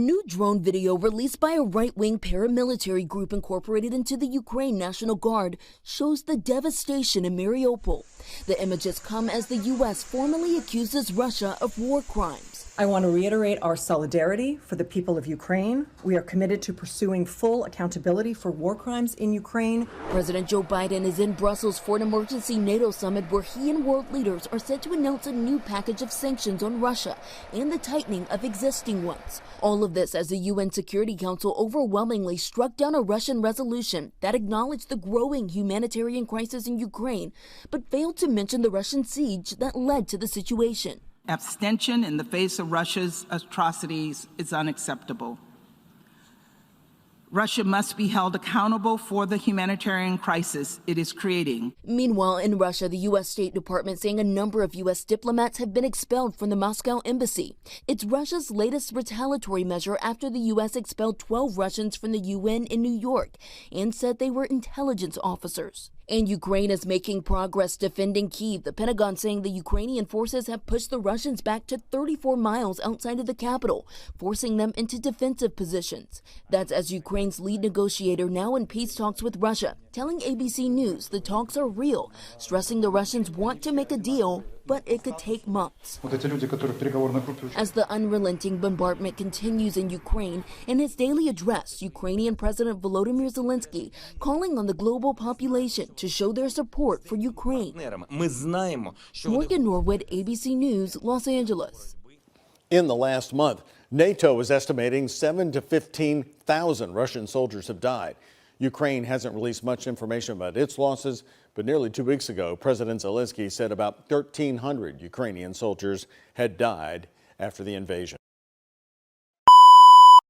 New drone video released by a right-wing paramilitary group incorporated into the Ukraine National Guard shows the devastation in Mariupol. The images come as the U.S. formally accuses Russia of war crimes. I want to reiterate our solidarity for the people of Ukraine. We are committed to pursuing full accountability for war crimes in Ukraine. President Joe Biden is in Brussels for an emergency NATO summit where he and world leaders are set to announce a new package of sanctions on Russia and the tightening of existing ones. All of this as the UN Security Council overwhelmingly struck down a Russian resolution that acknowledged the growing humanitarian crisis in Ukraine, but failed to mention the Russian siege that led to the situation. Abstention in the face of Russia's atrocities is unacceptable. Russia must be held accountable for the humanitarian crisis it is creating. Meanwhile, in Russia, the U.S. State Department saying a number of U.S. diplomats have been expelled from the Moscow embassy. It's Russia's latest retaliatory measure after the U.S. expelled 12 Russians from the UN in New York and said they were intelligence officers. And Ukraine is making progress defending Kyiv, the Pentagon saying the Ukrainian forces have pushed the Russians back to 34 miles outside of the capital, forcing them into defensive positions. That's as Ukraine's lead negotiator now in peace talks with Russia, telling ABC News the talks are real, stressing the Russians want to make a deal, but it could take months. As the unrelenting bombardment continues in Ukraine, in his daily address, Ukrainian President Volodymyr Zelensky calling on the global population to show their support for Ukraine. Morgan Norwood, ABC News, Los Angeles. In the last month, NATO is estimating 7,000 to 15,000 Russian soldiers have died. Ukraine hasn't released much information about its losses, but nearly 2 weeks ago, President Zelensky said about 1,300 Ukrainian soldiers had died after the invasion.